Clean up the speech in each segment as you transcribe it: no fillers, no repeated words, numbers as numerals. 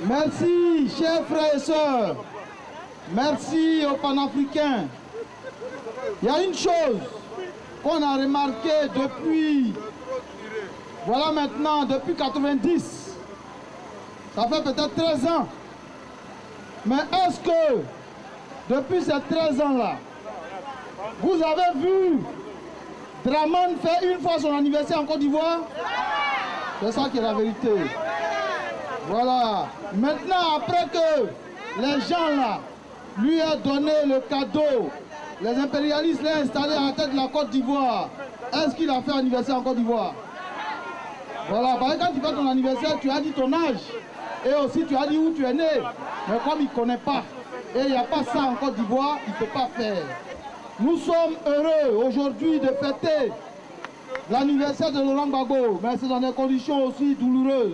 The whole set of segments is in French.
Merci, chers frères et sœurs. Merci aux panafricains. Il y a une chose qu'on a remarqué depuis, voilà maintenant, depuis 90. Ça fait peut-être 13 ans. Mais est-ce que, depuis ces 13 ans-là, vous avez vu Dramane faire une fois son anniversaire en Côte d'Ivoire? C'est ça qui est la vérité. Voilà. Maintenant, après que les gens là lui aient donné le cadeau, les impérialistes l'ont installé à la tête de la Côte d'Ivoire, est-ce qu'il a fait anniversaire en Côte d'Ivoire? Voilà. Parce que quand tu fais ton anniversaire, tu as dit ton âge. Et aussi tu as dit où tu es né. Mais comme il ne connaît pas, et il n'y a pas ça en Côte d'Ivoire, il ne peut pas faire. Nous sommes heureux aujourd'hui de fêter l'anniversaire de Laurent Gbagbo, mais c'est dans des conditions aussi douloureuses.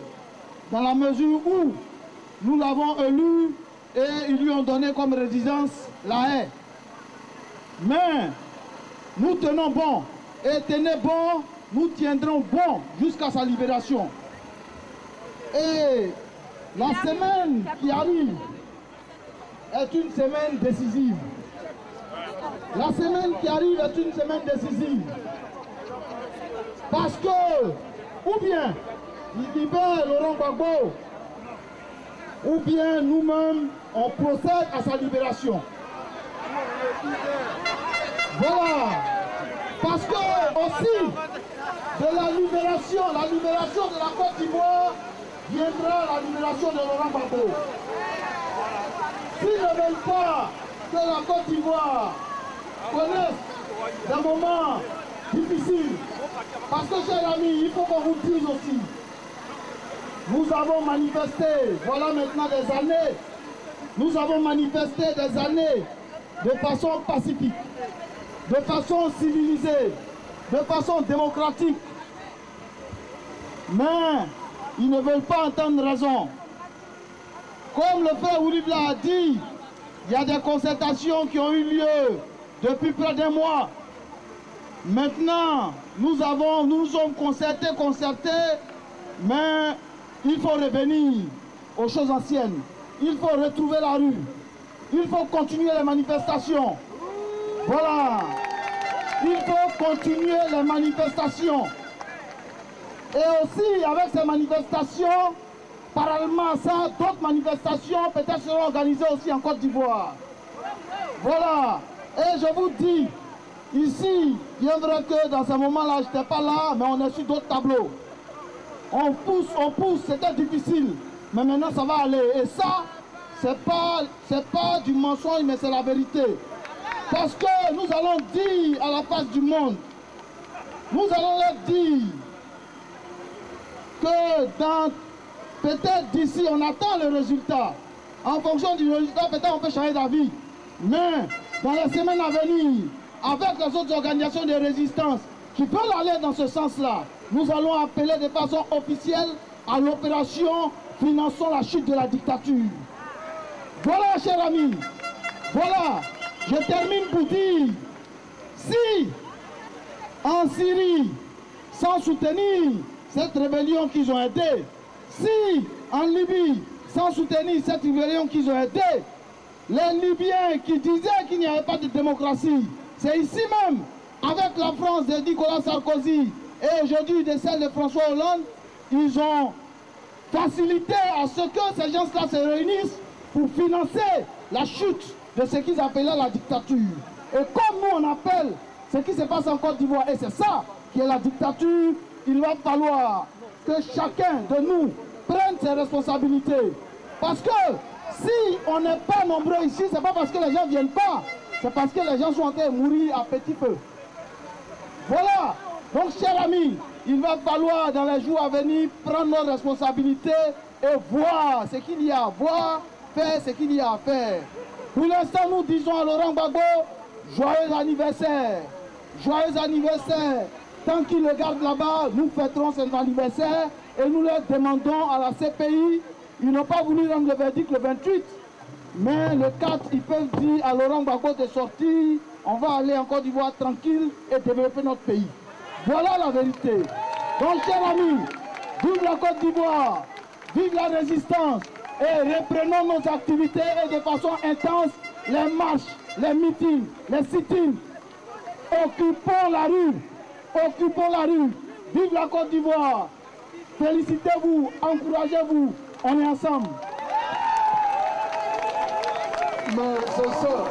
Dans la mesure où nous l'avons élu et ils lui ont donné comme résidence la haie. Mais nous tenons bon et tenez bon, nous tiendrons bon jusqu'à sa libération. Et la semaine qui arrive est une semaine décisive. La semaine qui arrive est une semaine décisive. Parce que, ou bien, il libère Laurent Gbagbo, ou bien nous-mêmes, on procède à sa libération. Voilà. Parce que, aussi, de la libération de la Côte d'Ivoire, viendra la libération de Laurent Gbagbo. S'ils ne veulent pas que la Côte d'Ivoire connaisse des moments difficiles, parce que, chers amis, il faut qu'on vous dise aussi, nous avons manifesté, voilà maintenant des années, nous avons manifesté des années de façon pacifique, de façon civilisée, de façon démocratique. Mais ils ne veulent pas entendre raison. Comme le frère Oulibla a dit, il y a des concertations qui ont eu lieu depuis près d'un mois. Maintenant, nous sommes concertés, mais il faut revenir aux choses anciennes. Il faut retrouver la rue. Il faut continuer les manifestations. Voilà. Il faut continuer les manifestations. Et aussi, avec ces manifestations, parallèlement à ça, d'autres manifestations peut-être seront organisées aussi en Côte d'Ivoire. Voilà. Et je vous dis, ici, bien vrai que dans ce moment-là, je n'étais pas là, mais on est sur d'autres tableaux. On pousse, c'était difficile. Mais maintenant, ça va aller. Et ça, c'est pas du mensonge, mais c'est la vérité. Parce que nous allons dire à la face du monde, nous allons leur dire que dans peut-être d'ici, on attend le résultat. En fonction du résultat, peut-être on peut changer d'avis. Mais dans les semaines à venir, avec les autres organisations de résistance qui peuvent aller dans ce sens-là, nous allons appeler de façon officielle à l'opération Finançons la chute de la dictature. Voilà, chers amis. Voilà. Je termine pour dire, si en Syrie, sans soutenir cette rébellion qu'ils ont aidée, si en Libye, sans soutenir cette rébellion qu'ils ont aidée, les Libyens qui disaient qu'il n'y avait pas de démocratie, c'est ici même, avec la France de Nicolas Sarkozy et aujourd'hui de celle de François Hollande, ils ont facilité à ce que ces gens-là se réunissent pour financer la chute de ce qu'ils appelaient la dictature. Et comme nous on appelle ce qui se passe en Côte d'Ivoire, et c'est ça qui est la dictature, il va falloir que chacun de nous prenne ses responsabilités. Parce que si on n'est pas nombreux ici, c'est pas parce que les gens ne viennent pas, c'est parce que les gens sont en train de mourir à petit feu. Voilà. Donc, chers amis, il va falloir dans les jours à venir prendre nos responsabilités et voir ce qu'il y a à voir, faire ce qu'il y a à faire. Pour l'instant, nous disons à Laurent Gbagbo, joyeux anniversaire. Joyeux anniversaire. Tant qu'il le garde là-bas, nous fêterons cet anniversaire et nous leur demandons à la CPI, ils n'ont pas voulu rendre le verdict le 28, mais le 4, ils peuvent dire à Laurent Gbagbo de sortir, on va aller en Côte d'Ivoire tranquille et développer notre pays. Voilà la vérité. Donc, chers amis, vive la Côte d'Ivoire, vive la résistance, et reprenons nos activités et de façon intense, les marches, les meetings, les sit-ins. Occupons la rue, occupons la rue. Vive la Côte d'Ivoire. Félicitez-vous, encouragez-vous, on est ensemble. Mais c'est ça.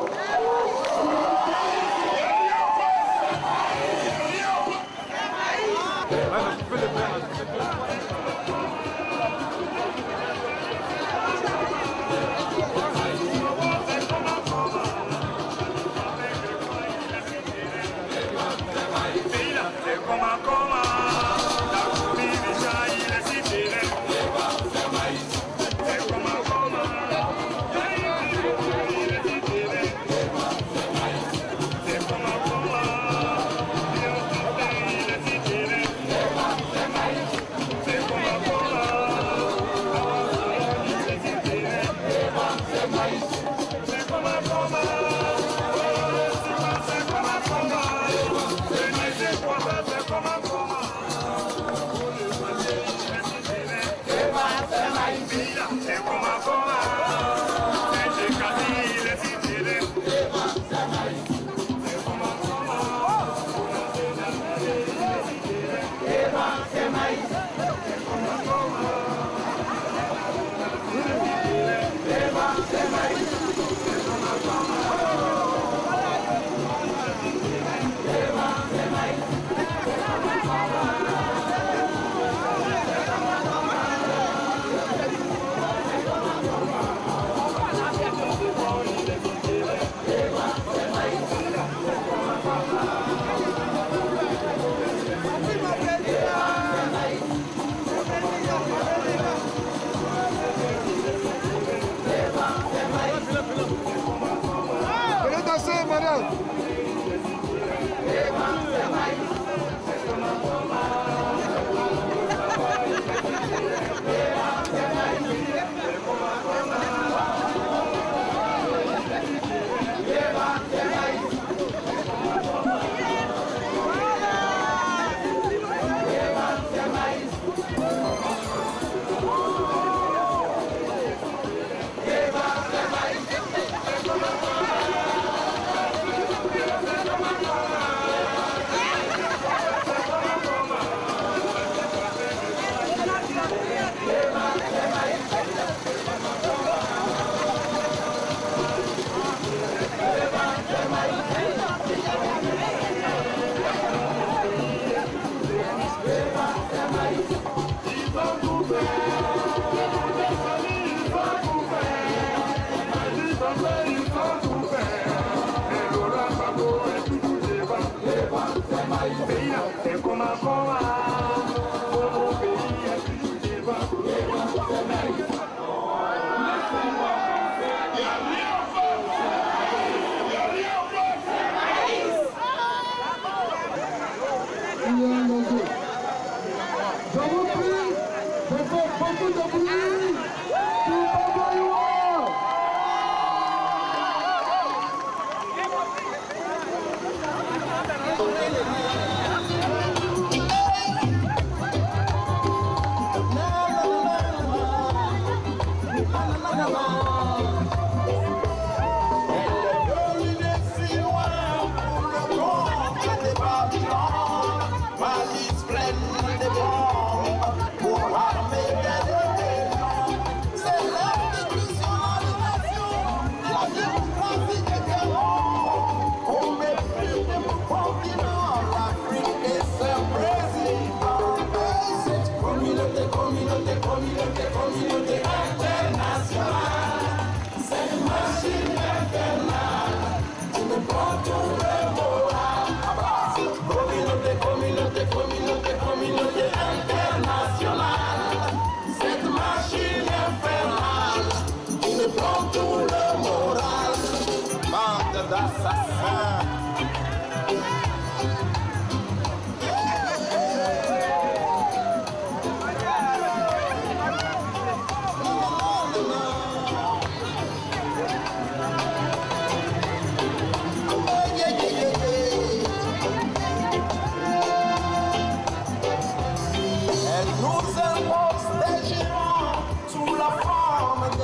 Elle nous impose des géants sous la forme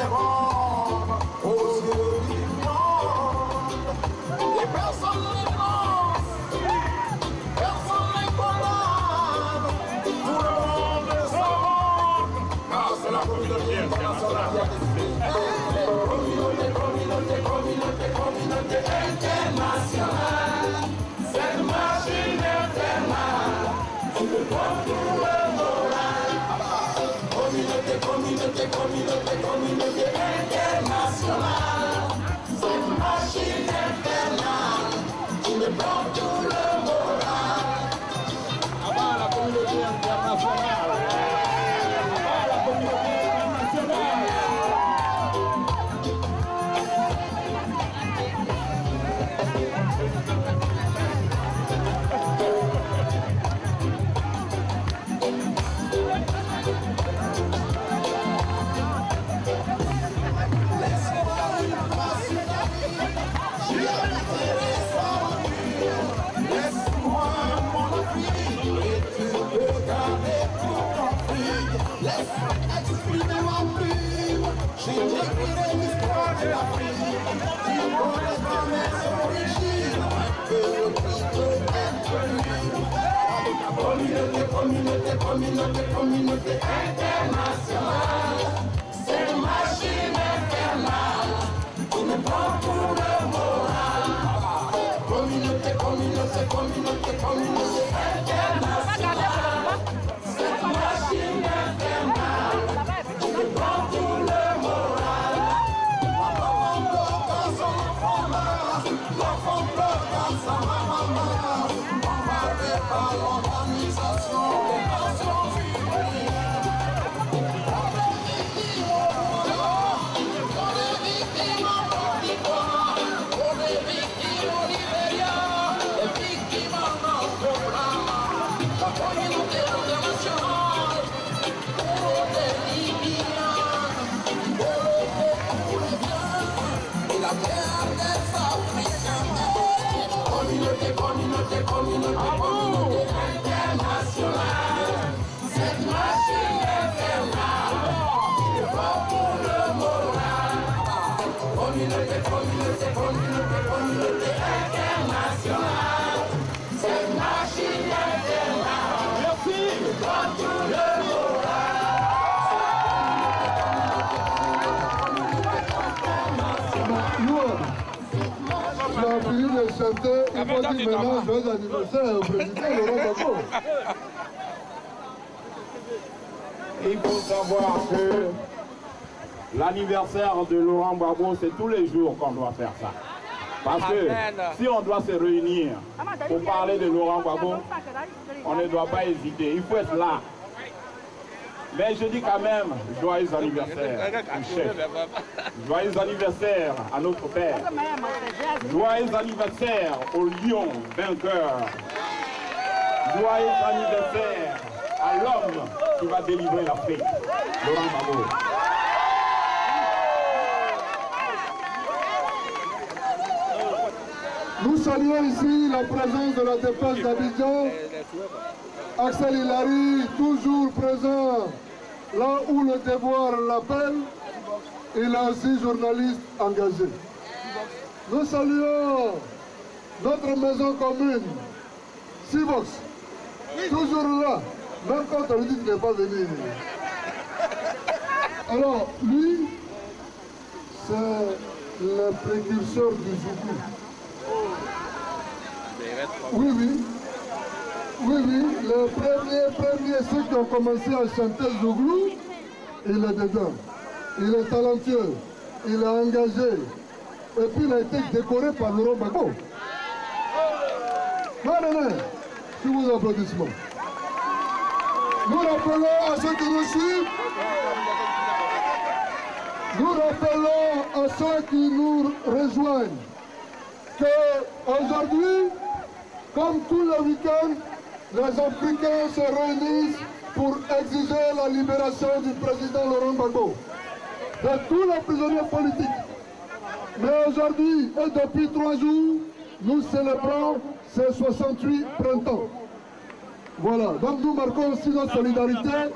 hommes aux yeux du monde. Et personne ne pense, personne ne condamne. Tout le monde s'en rend, car c'est la communauté internationale qui a décidé. Communauté internationale, cette machine infernale qui nous prend tout le moral. Communauté internationale, cette machine infernale qui nous prend tout le moral. Avant la communauté internationale, avant la communauté internationale. Exprimer ma plume, j'écrirai l'histoire de l'Afrique. Tu connais ta mère origine, que le prix peut être lui. Communauté internationale, c'est une machine infernale qui nous prend pour le moral. Communauté internationale, cette machine infernale qui nous prend pour le moral. L'enfant pleure quand son enfant meurt, l'enfant pleure quand sa maman meurt. Bombardé par l'organisation des Nations Unies. On est victime en Côte d'Ivoire, on est victime au Libéria, et victime en Angola. La communauté internationale, pour les Libyens, pour les biens, et la terre des Africains. Communauté internationale, cette machine infernale, qui nous prend pour le moral. Communauté internationale, cette machine infernale, qui nous prend pour le Tu as fini de chanter, il faut dire maintenant joyeux anniversaire au président Laurent Gbagbo. Il faut savoir que l'anniversaire de Laurent Gbagbo, c'est tous les jours qu'on doit faire ça. Parce que si on doit se réunir pour parler de Laurent Gbagbo, on ne doit pas hésiter, il faut être là. Mais je dis quand même, joyeux anniversaire au chef. Joyeux anniversaire à notre père. Joyeux anniversaire au lion vainqueur. Joyeux anniversaire à l'homme qui va délivrer l'Afrique, Laurent Gbagbo. Nous saluons ici la présence de la dépêche d'Abidjan. Axel Hilary, toujours présent là où le devoir l'appelle. Il est aussi journaliste engagé. Nous saluons notre maison commune, Civox, toujours là, même quand on lui dit qu'il n'est pas venu. Alors, lui, c'est le précurseur du Zougou. Oui, le premier, ceux qui ont commencé à chanter Zouglou, il est dedans. Il est talentueux, il est engagé. Et puis il a été décoré par Laurent Gbagbo. Non, sous vos applaudissements. Nous rappelons à ceux qui nous suivent, nous rappelons à ceux qui nous rejoignent qu'aujourd'hui, comme tous les week-ends, les Africains se réunissent pour exiger la libération du président Laurent Gbagbo, de tous les prisonniers politiques. Mais aujourd'hui, et depuis 3 jours, nous célébrons ces 68 printemps. Voilà, donc nous marquons aussi notre solidarité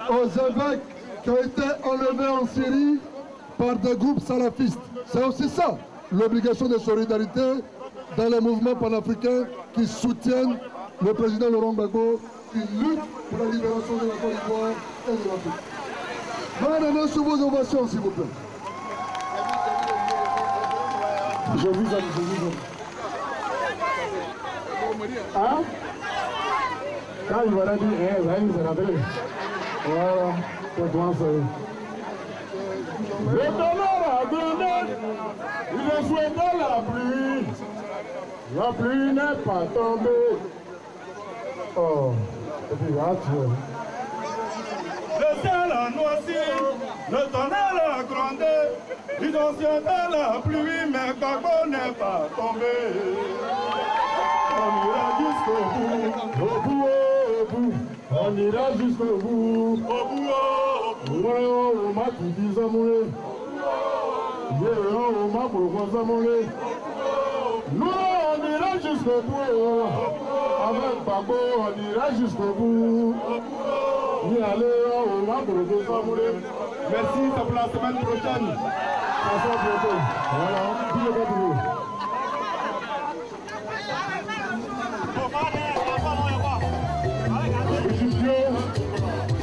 aux évêques qui ont été enlevés en Syrie par des groupes salafistes. C'est aussi ça, l'obligation de solidarité dans les mouvements panafricains qui soutiennent le président Laurent Gbagbo, qui lutte pour la libération de la Côte d'Ivoire et de l'Afrique. Venez sous vos ovations, s'il vous plaît. Je vous aime. Hein? Quand il va dire, ça y est, c'est rentré. Voilà, c'est toi, ça y est. Le tonnerre a donné, il a souhaité la pluie. La pluie n'est pas tombée. Oh, et puis là, le ciel a noirci, le tonnerre a grondé. Ils ont souhaité la pluie, mais Gbagbo n'est pas tombé. On ira jusqu'au bout, au bout, au bout. On ira jusqu'au bout, au bout, au bout. On m'a tout dit ça mourir. On m'a beaucoup ça mourir. Nous, on ira jusqu'au bout. Avec Gbagbo, on ira jusqu'au bout. On m'a beaucoup ça mourir. Merci, ça pour la semaine prochaine. Voilà, tout le monde.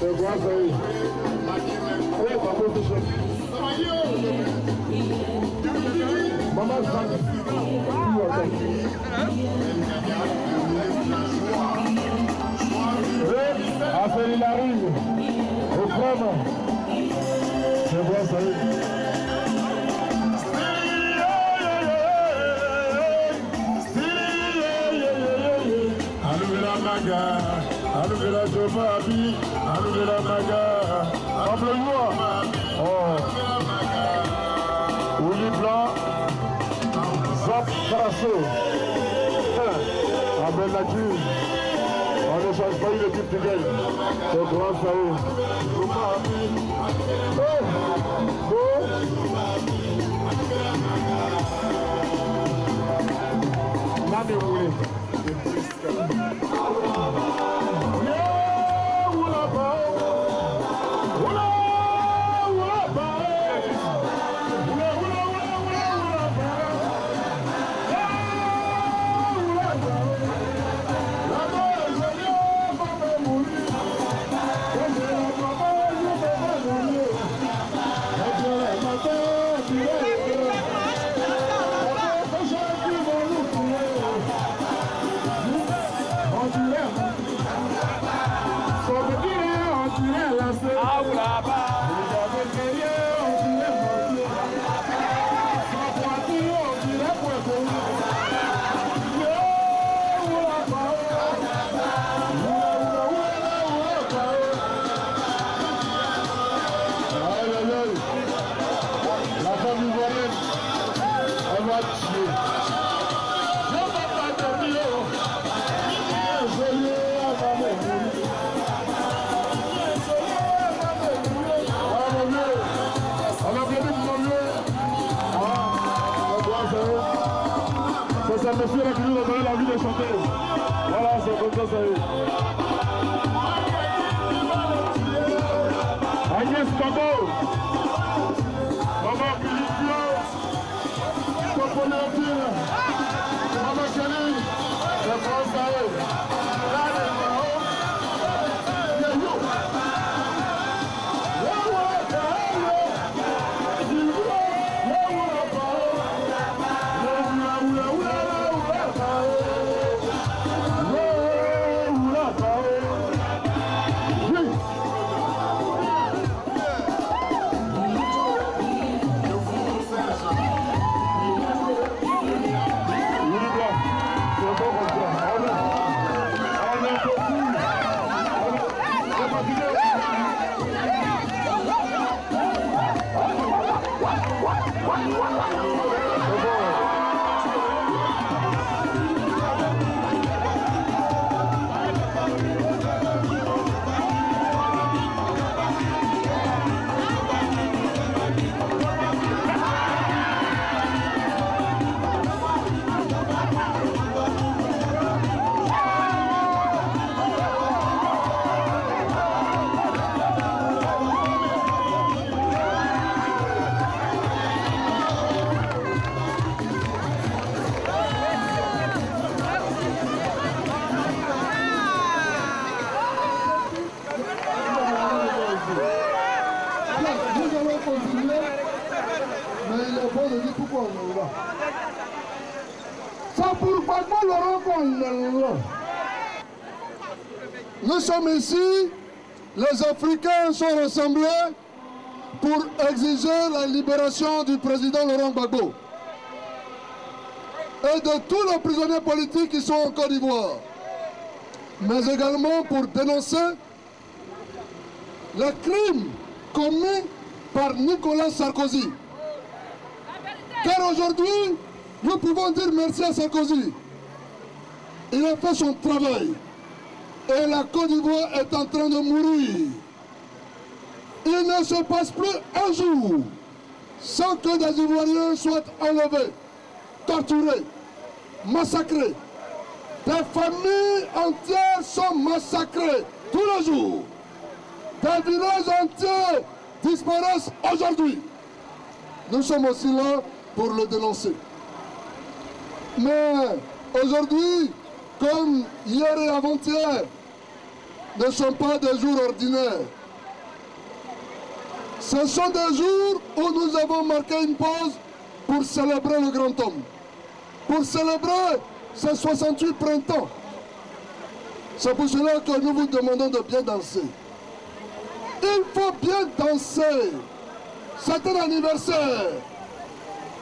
C'est quoi ça? Maman, il arrive. Au frère. C'est quoi ça? Allez la Jobabi, allez la Maga, rappelez-moi. Oh, Ouli Blanc, Zap Trasso, Abel Nadir. On ne change pas une équipe qui gagne. C'est grand ça. Nani Ouli. C'est un monsieur qui nous a donné la vie de chanter. Voilà, c'est comme ça, ça y est. Agnès Gbagbo, Maman Pilipio, Copoléotine, Maman Chéline, c'est comme ça y est. C'est pour Gbagbo Laurent qu'on est là. Nous sommes ici, les Africains sont rassemblés pour exiger la libération du président Laurent Gbagbo et de tous les prisonniers politiques qui sont en Côte d'Ivoire, mais également pour dénoncer les crimes commis par Nicolas Sarkozy. Car aujourd'hui, nous pouvons dire merci à Sarkozy. Il a fait son travail. Et la Côte d'Ivoire est en train de mourir. Il ne se passe plus un jour sans que des Ivoiriens soient enlevés, torturés, massacrés. Des familles entières sont massacrées tous les jours. Des villages entiers disparaissent aujourd'hui. Nous sommes aussi là pour le dénoncer. Mais aujourd'hui, comme hier et avant-hier, ne sont pas des jours ordinaires. Ce sont des jours où nous avons marqué une pause pour célébrer le grand homme, pour célébrer ces 68 printemps. C'est pour cela que nous vous demandons de bien danser. Il faut bien danser. C'est un anniversaire.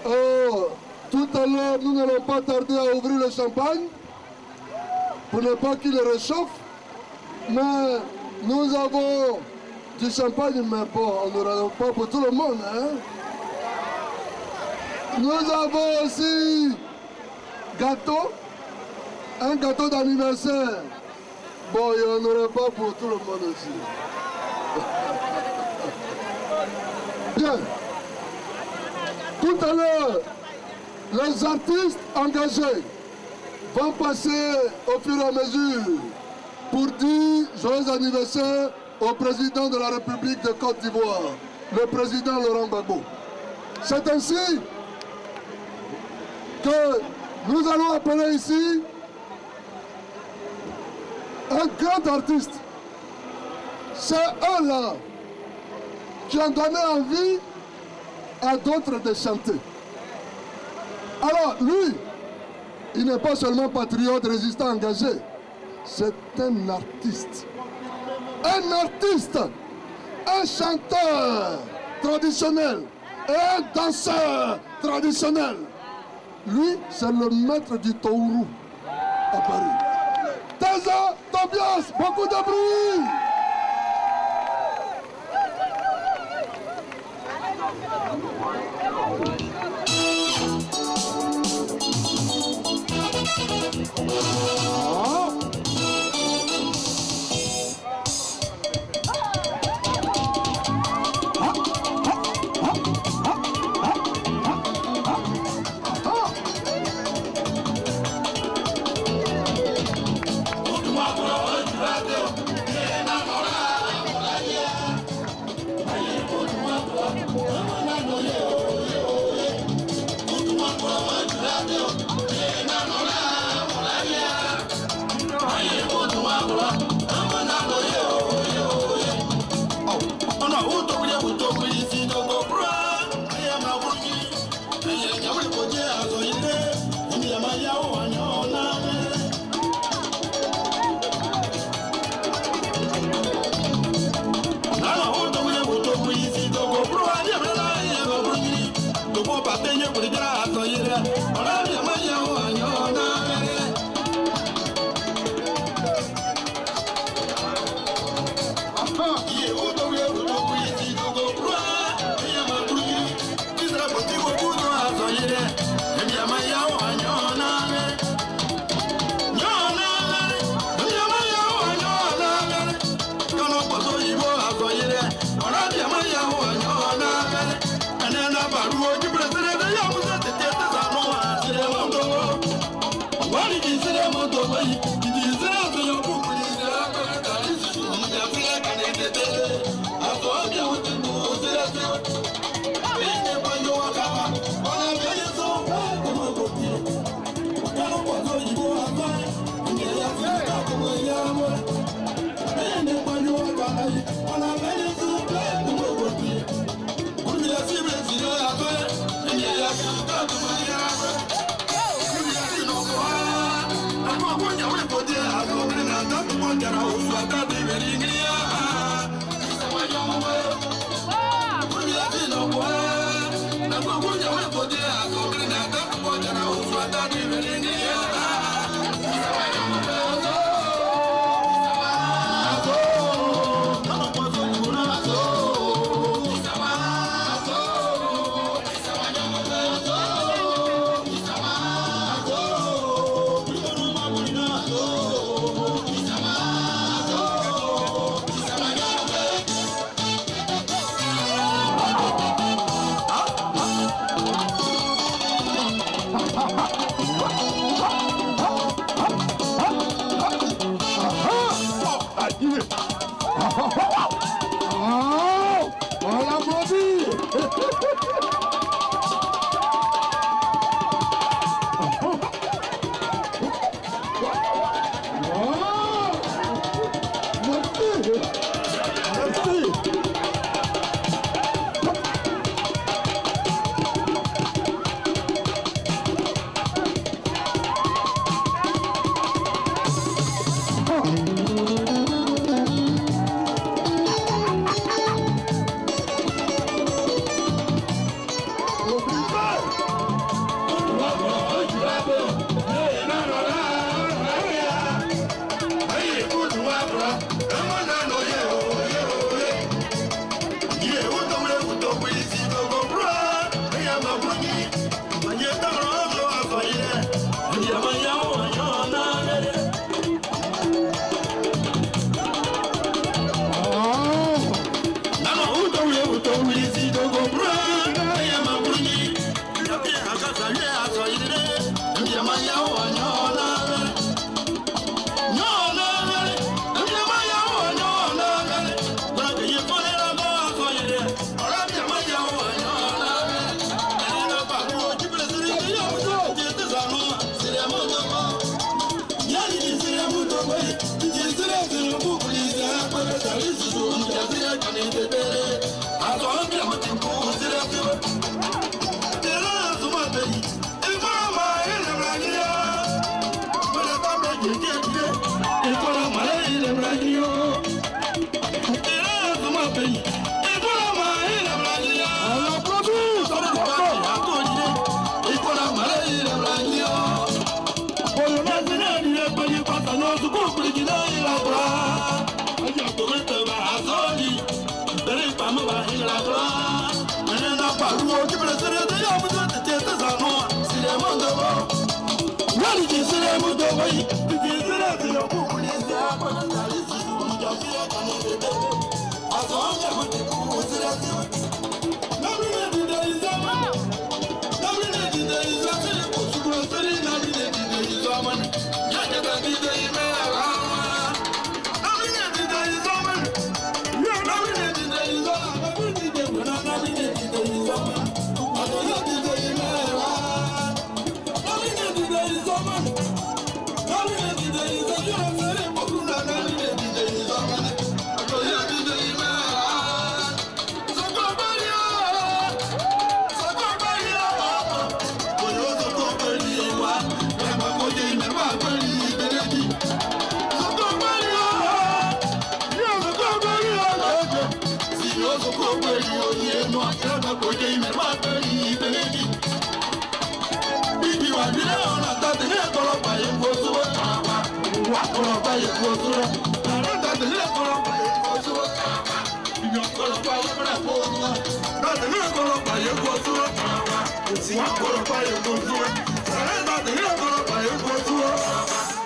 Oh, tout à l'heure, nous n'allons pas tarder à ouvrir le champagne pour ne pas qu'il réchauffe. Mais nous avons du champagne, mais bon, on n'aura pas pour tout le monde. Hein? Nous avons aussi gâteau, un gâteau d'anniversaire. Bon, il n'y en aura pas pour tout le monde aussi. Bien. Tout à l'heure, les artistes engagés vont passer au fur et à mesure pour dire joyeux anniversaire au président de la République de Côte d'Ivoire, le président Laurent Gbagbo. C'est ainsi que nous allons appeler ici un grand artiste. C'est eux-là qui ont donné envie à d'autres de chanter. Alors, lui, il n'est pas seulement patriote, résistant, engagé. C'est un artiste. Un artiste, un chanteur traditionnel et un danseur traditionnel. Lui, c'est le maître du Tourou à Paris. Teza Tobias, beaucoup de bruit!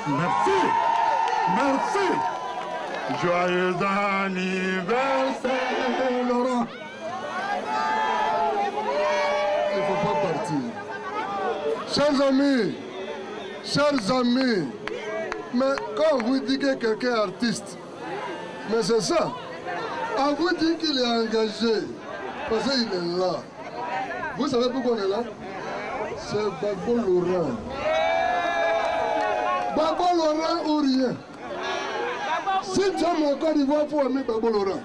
Merci, merci. Joyeux anniversaire, Laurent. Il ne faut pas partir. Chers amis, mais quand vous dites que quelqu'un est artiste, mais c'est ça. On vous dit qu'il est engagé, parce qu'il est là. Vous savez pourquoi on est là? C'est Gbagbo Laurent. Gbagbo Laurent ou rien. Si tu aimes le Côte d'Ivoire, il faut aimer Gbagbo Laurent.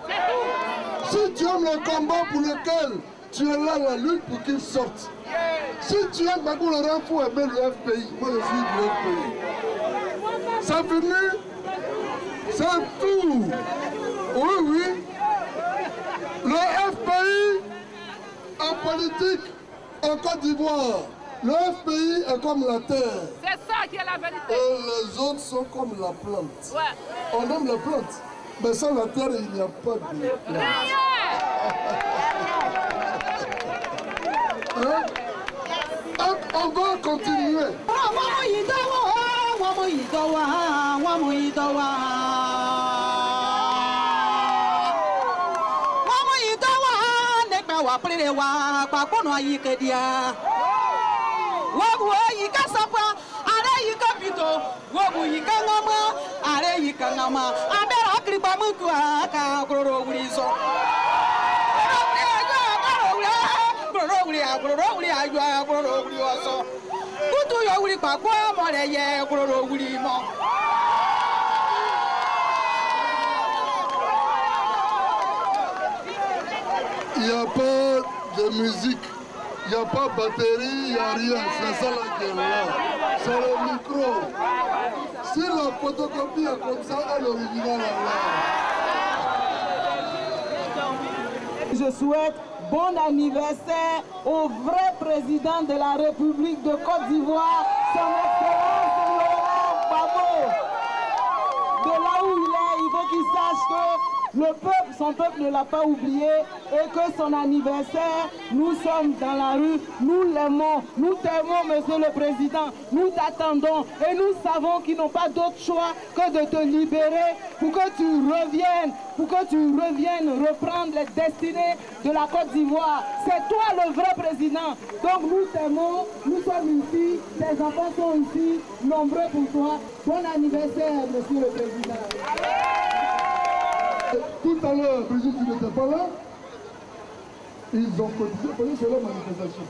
Si tu aimes le combat pour lequel tu es là, la lutte pour qu'il sorte. Si tu aimes Gbagbo Laurent, il faut aimer le FPI. Moi, je suis du FPI. Ça finit. C'est tout. Oui, oui. Le FPI en politique en Côte d'Ivoire, le FPI est comme la terre. C'est ça qui est la vérité. Et les autres sont comme la plante. Ouais. On aime la plante, mais sans la terre, il n'y a pas de plante. Hein? On va continuer. Il n'y a pas de musique, il n'y a pas de batterie, il n'y a rien. C'est ça la gueule là. C'est le micro. Si la photocopie est comme ça, elle est originale là. Je souhaite bon anniversaire au vrai président de la République de Côte d'Ivoire, son Excellence Laurent Gbagbo. De là où il est, il faut qu'il sache que le peuple, son peuple ne l'a pas oublié et que son anniversaire, nous sommes dans la rue, nous l'aimons, nous t'aimons, Monsieur le Président, nous t'attendons et nous savons qu'ils n'ont pas d'autre choix que de te libérer pour que tu reviennes reprendre les destinées de la Côte d'Ivoire. C'est toi le vrai président. Donc nous t'aimons, nous sommes ici, tes enfants sont ici, nombreux pour toi. Bon anniversaire, Monsieur le Président. Tout à l'heure, Brigitte, tu n'étais pas là. Ils ont cotisé, voyez, c'est la manifestation.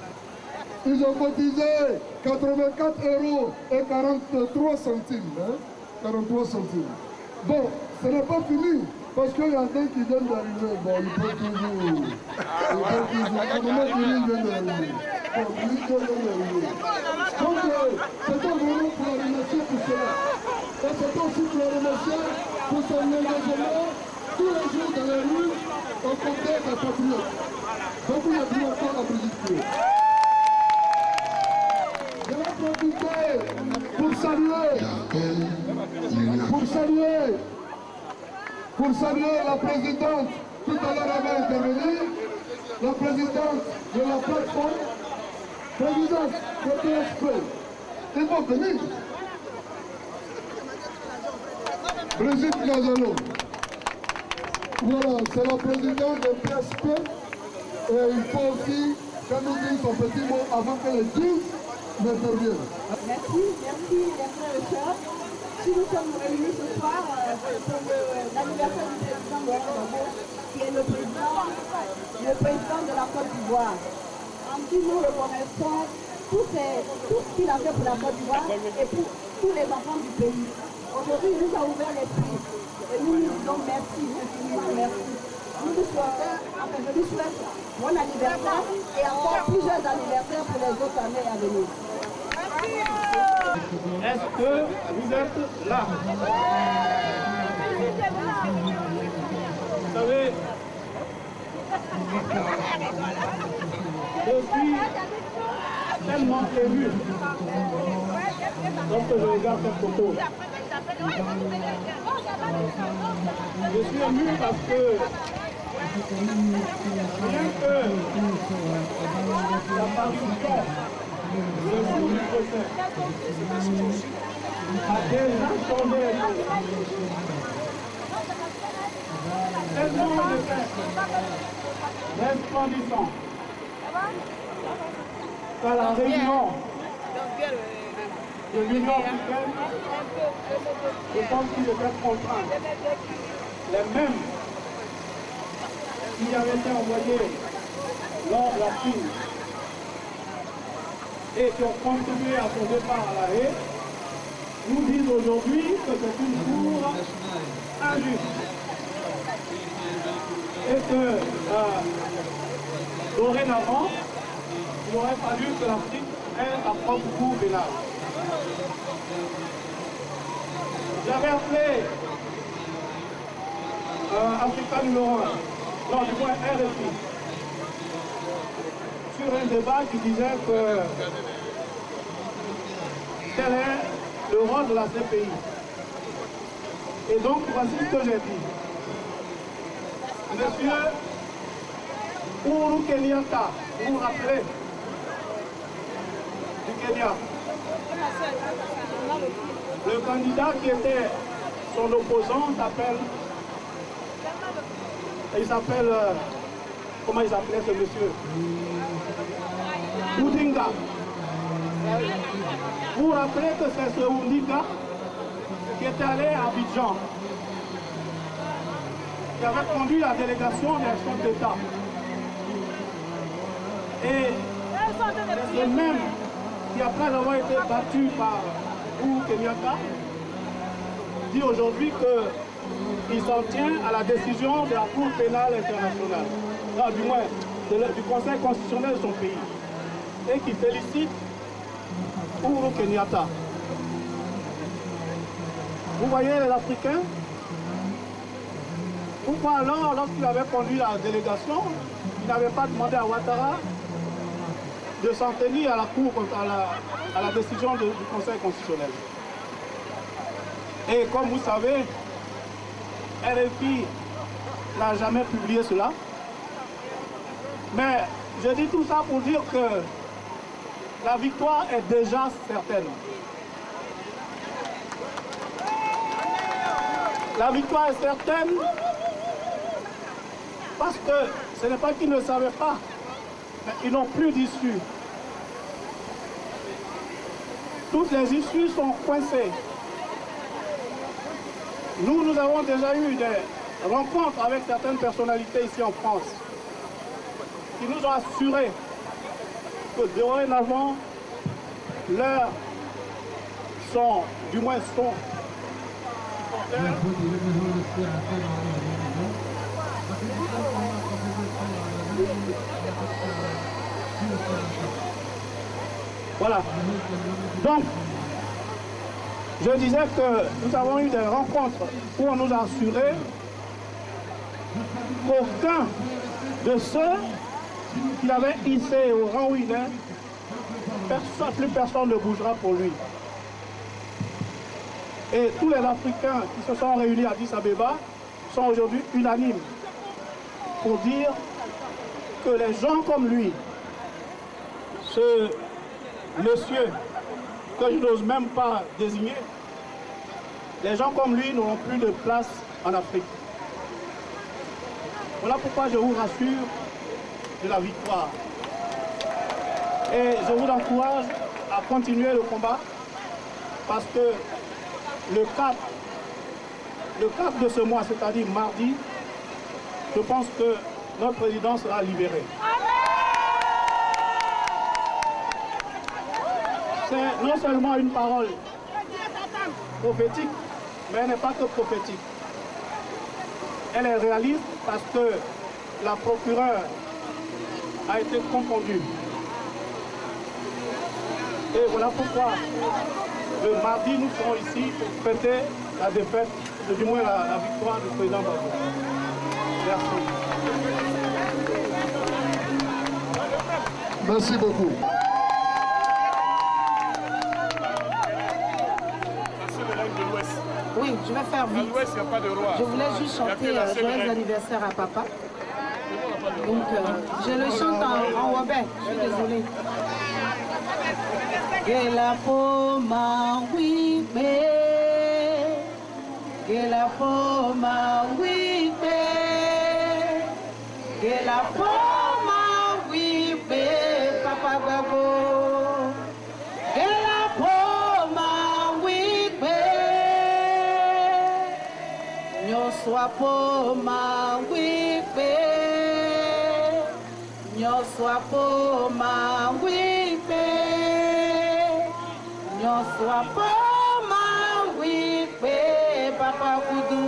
Ils ont cotisé 84 € et 43 centimes. Hein? 43 centimes. Bon, ce n'est pas fini. Parce qu'il y en a qui viennent d'arriver. Bon, il peut toujours. Comment il vient d'arriver? Bon, il vient d'arriver. Donc, c'est un vraiment pour la remercier pour cela. Et c'est aussi pour la remercier pour son engagement. Tous les jours dans les rues, on comptait des patriotes. Donc il y a plus encore à Brigitte. Je vais profiter pour saluer la présidente, tout à l'heure elle va intervenir, la présidente de la plateforme, présidente de PSP. Ils vont venir. Brigitte Gazalo. Voilà, c'est la présidente de PSP. Et il faut aussi qu'elle nous dise son petit mot avant que les 10 n'interviennent. Merci les frères et sœurs. Si nous sommes réunis ce soir pour l'anniversaire du président Laurent Gbagbo, qui est le président de la Côte d'Ivoire. En qui nous reconnaissons tout ce qu'il a fait pour la Côte d'Ivoire et pour tous les enfants du pays. Aujourd'hui, il nous a ouvert l'esprit et nous lui disons merci, infiniment merci. Nous lui souhaitons bon anniversaire et encore plusieurs anniversaires pour les autres années à venir. Est-ce que vous êtes là? Vous savez, je suis tellement ému lorsque je regarde cette photo. Je suis ému parce que rien que la partition le jour du procès a déjà changé les choses. Tellement de faits resplendissants qu'à la réunion de l'Union africaine, je pense qu'il était contraint les mêmes qui avaient été envoyés lors de la Chine et qui ont contribué à son départ à La Haye, nous disent aujourd'hui que c'est une cour injuste et que dorénavant, il aurait fallu que l'Afrique ait sa propre cour pénale. J'avais appelé Africa numéro 1, non du moins RFI, sur un débat qui disait que quel est le rôle de la CPI. Et donc voici ce que j'ai dit. Monsieur Uhuru Kenyatta, vous vous rappelez du Kenya, le candidat qui était son opposant comment il s'appelait ce monsieur? Odinga. Vous vous rappelez que c'est ce Odinga qui est allé à Abidjan, qui avait conduit la délégation des chefs d'État. Et c'est ce même qui, après avoir été battu par Uhuru Kenyatta, dit aujourd'hui qu'il s'en tient à la décision de la Cour pénale internationale, non, du moins du Conseil constitutionnel de son pays, et qui félicite Uhuru Kenyatta. Vous voyez les Africains? Pourquoi alors, lorsqu'il avait conduit la délégation, il n'avait pas demandé à Ouattara de s'en tenir à la Cour, à la décision du Conseil constitutionnel? Et comme vous savez, RFI n'a jamais publié cela. Mais je dis tout ça pour dire que la victoire est déjà certaine. La victoire est certaine parce que ce n'est pas qu'ils ne savaient pas, mais ils n'ont plus d'issue. Toutes les issues sont coincées. Nous avons déjà eu des rencontres avec certaines personnalités ici en France qui nous ont assuré que dorénavant, leurs sont, du moins sont, voilà. Donc, je disais que nous avons eu des rencontres où on nous a assuré qu'aucun de ceux qui l'avaient hissé au rang où il est, plus personne ne bougera pour lui. Et tous les Africains qui se sont réunis à Addis Abeba sont aujourd'hui unanimes pour dire que les gens comme lui, ce monsieur que je n'ose même pas désigner, les gens comme lui n'auront plus de place en Afrique. Voilà pourquoi je vous rassure de la victoire. Et je vous encourage à continuer le combat parce que le 4 de ce mois, c'est-à-dire mardi, je pense que notre président sera libéré. C'est non seulement une parole prophétique, mais elle n'est pas que prophétique. Elle est réaliste parce que la procureure a été confondue. Et voilà pourquoi le mardi, nous serons ici pour fêter la défaite, du moins la victoire du président Gbagbo. Merci. Merci beaucoup. Oui, je vais faire vite. Je voulais juste chanter joyeux anniversaire à papa. Donc, je le chante en wabé. Je suis désolée. Que la poma wipe, que la poma wipe, que la poma wipe, papa Gbagbo. Que la poma wipe, nyoswa poma wipe, nyoswa poma wipe. Nyoswa poma wipe papa kudu.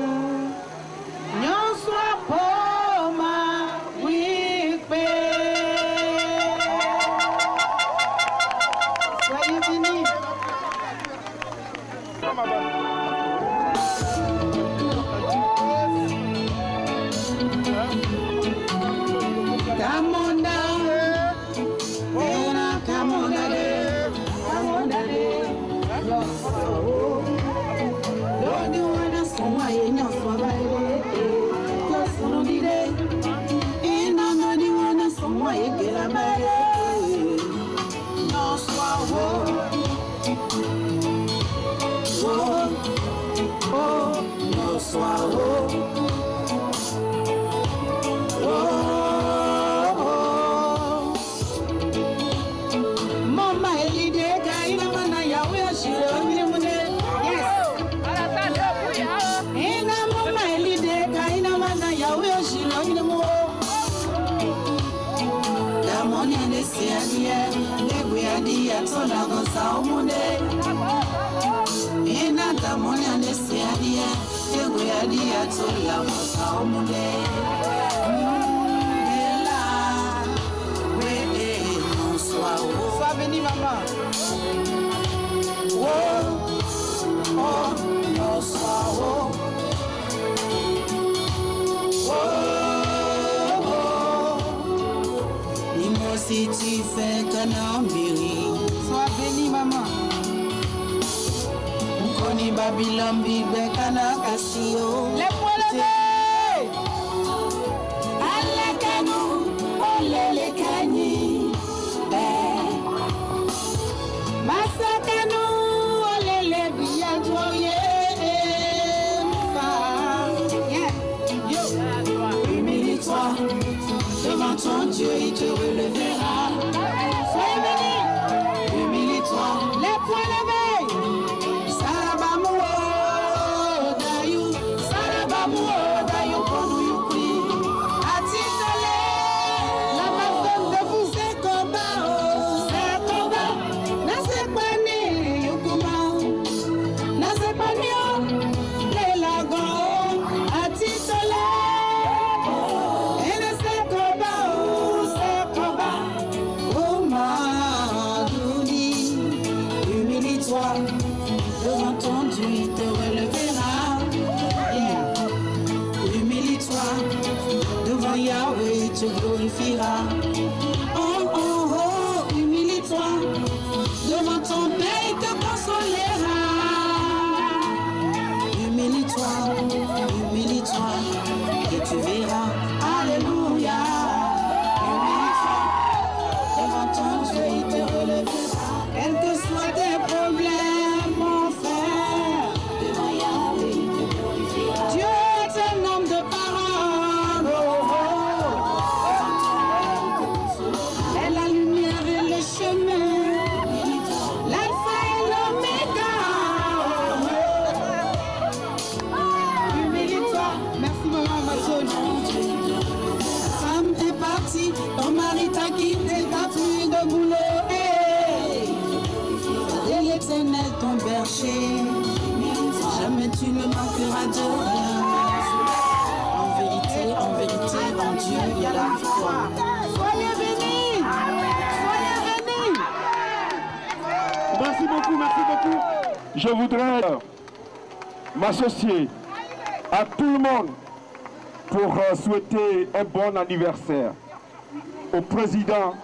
Nyoswa poma wipe. Soyez bénis. Come on down. Come on down. Don't you wanna someone in your swabby? Just on the day. And I'm not the one someone you get a married. No swallow. Oh, no swallow. Sois béni, maman. Oh, no sois si tu fais qu'un ambiri. Sois béni, maman. Koni Babylon bibe kana kasio. Les poils levés. Alle kanu, ole le kani. Masa kanu, ole le biajoye. Humilie-toi devant ton Dieu, il te relèvera. Sois béni. Humilie-toi. Les poings levés. Devant ton Dieu, il te relèvera. Humilie-toi. Devant Yahweh, il te glorifiera. Oh, oh, oh, humilie-toi. Devant ton Père, il te consolera. Humilie-toi, humilie-toi, et tu verras. Alléluia. Humilie-toi. Devant ton Dieu, il te relèvera. Quels que soient tes problèmes, mon frère, devant Yahweh, il te glorifiera. Dieu est un homme de parole. Oh, oh. mari t'a quitté, t'as plus de boulot. L'éternel ton berger, jamais tu ne manqueras de rien. En vérité, en Dieu, il y a la victoire. Soyez bénis! Soyez bénis! Merci beaucoup, merci beaucoup. Je voudrais m'associer à tout le monde pour souhaiter un bon anniversaire au président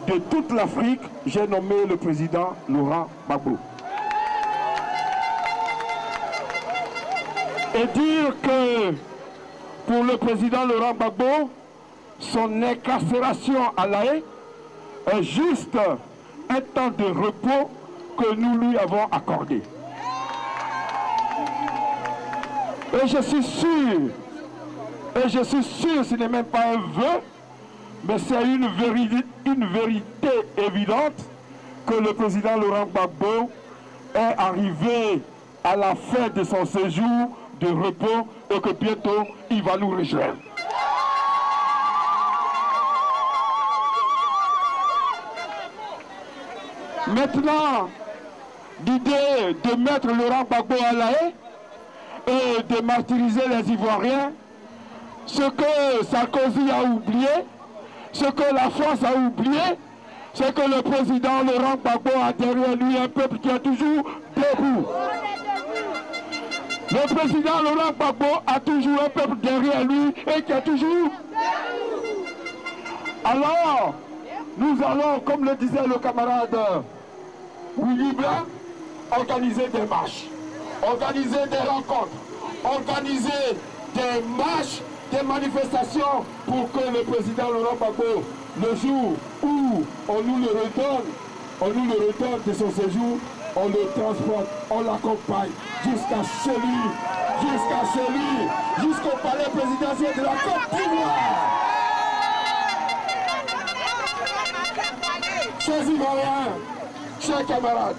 de toute l'Afrique. J'ai nommé le président Laurent Gbagbo. Et dire que pour le président Laurent Gbagbo, son incarcération à La Haye est juste un temps de repos que nous lui avons accordé. Et je suis sûr, ce n'est même pas un vœu, mais c'est une vérité évidente que le président Laurent Gbagbo est arrivé à la fin de son séjour de repos et que bientôt il va nous rejoindre. Maintenant, l'idée de mettre Laurent Gbagbo à La Haye et de martyriser les Ivoiriens, ce que Sarkozy a oublié, ce que la France a oublié, c'est que le président Laurent Gbagbo a derrière lui un peuple qui est toujours debout. Le président Laurent Gbagbo a toujours un peuple derrière lui et qui est toujours debout. Alors, nous allons, comme le disait le camarade Willy Blanc, organiser des marches, organiser des rencontres, organiser des marches, des manifestations pour que le président Laurent Gbagbo, le jour où on nous le redonne de son séjour, on le transporte, on l'accompagne jusqu'à chez lui, jusqu'au palais présidentiel de la Côte d'Ivoire. Chers Ivoiriens, chers camarades,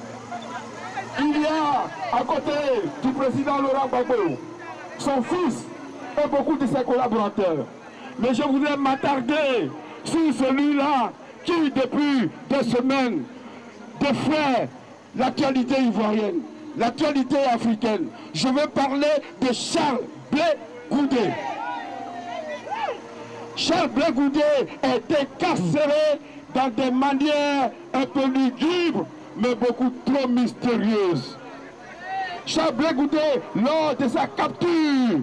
il y a à côté du président Laurent Gbagbo son fils et beaucoup de ses collaborateurs. Mais je voudrais m'attarder sur celui-là qui, depuis des semaines, défraie l'actualité ivoirienne, l'actualité africaine. Je veux parler de Charles Blé Goudé. Charles Blé Goudé est incarcéré dans des manières un peu lugubres, mais beaucoup trop mystérieuses. Charles Blé Goudé, lors de sa capture,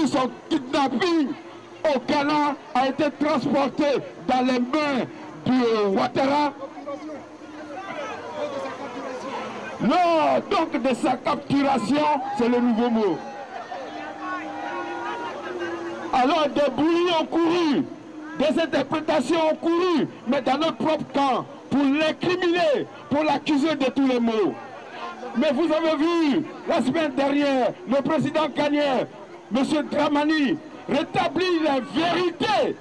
son kidnapping au Ghana, a été transporté dans les mains du Ouattara. Lors donc de sa capturation, c'est le nouveau mot. Alors des bruits ont couru, des interprétations ont couru, mais dans notre propre camp, pour l'incriminer, pour l'accuser de tous les maux. Mais vous avez vu, la semaine dernière, le président ghanéen, M. Dramani, rétablit la vérité.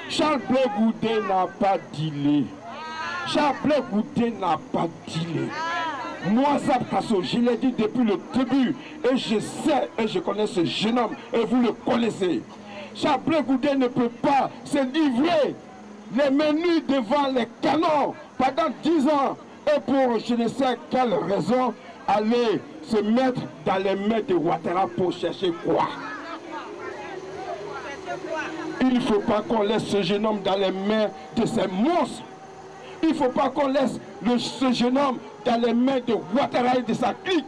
Charles Blé Goudé n'a pas dealé. Charles Blé Goudé n'a pas dealé. Moi, Zab Kasso, je l'ai dit depuis le début, et je sais, et je connais ce jeune homme, et vous le connaissez. Charles Blé Goudé ne peut pas se livrer les menus devant les canons pendant 10 ans, et pour je ne sais quelle raison, aller se mettre dans les mains de Ouattara pour chercher quoi? Il ne faut pas qu'on laisse ce jeune homme dans les mains de ces monstres. Il ne faut pas qu'on laisse ce jeune homme dans les mains de Ouattara et de sa clique,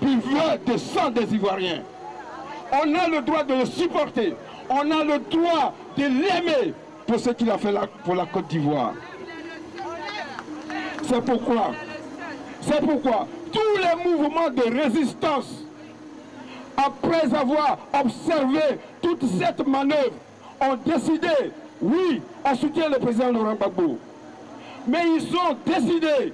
buveur de sang des Ivoiriens. On a le droit de le supporter. On a le droit de l'aimer pour ce qu'il a fait pour la Côte d'Ivoire. C'est pourquoi tous les mouvements de résistance, après avoir observé toute cette manœuvre, ont décidé, oui, on soutient le président Laurent Gbagbo. Mais ils ont décidé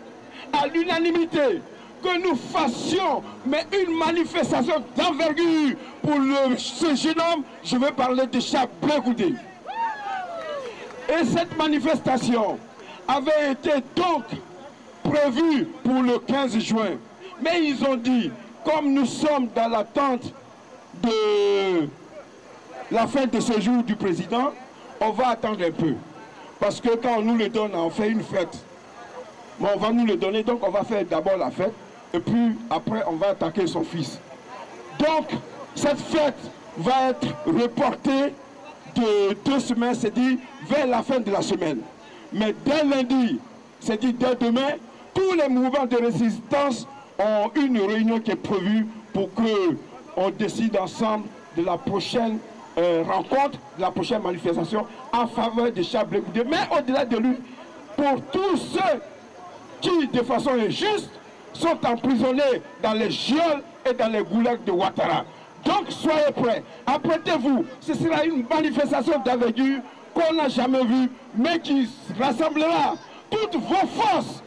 à l'unanimité que nous fassions une manifestation d'envergure pour ce jeune homme. Je veux parler de Charles Blé Goudé. Et cette manifestation avait été donc prévue pour le 15 juin. Mais ils ont dit, comme nous sommes dans l'attente de la fin de séjour du président, on va attendre un peu. Parce que quand on nous le donne, on fait une fête. Mais on va nous le donner, donc on va faire d'abord la fête. Et puis après, on va attaquer son fils. Donc, cette fête va être reportée de 2 semaines, c'est-à-dire vers la fin de la semaine. Mais dès lundi, c'est-à-dire dès demain, tous les mouvements de résistance ont une réunion qui est prévue pour qu'on décide ensemble de la prochaine rencontre, de la prochaine manifestation en faveur de Charles Blé Goudé. Mais au-delà de lui, pour tous ceux qui, de façon injuste, sont emprisonnés dans les geôles et dans les goulags de Ouattara. Donc soyez prêts, apprêtez-vous, ce sera une manifestation d'envergure qu'on n'a jamais vue, mais qui rassemblera toutes vos forces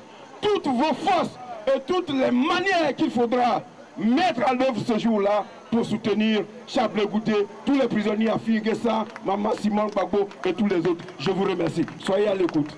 et toutes les manières qu'il faudra mettre en œuvre ce jour-là pour soutenir Charles Blé Goudé, tous les prisonniers à Finguessa, Maman Simon Gbagbo et tous les autres. Je vous remercie. Soyez à l'écoute.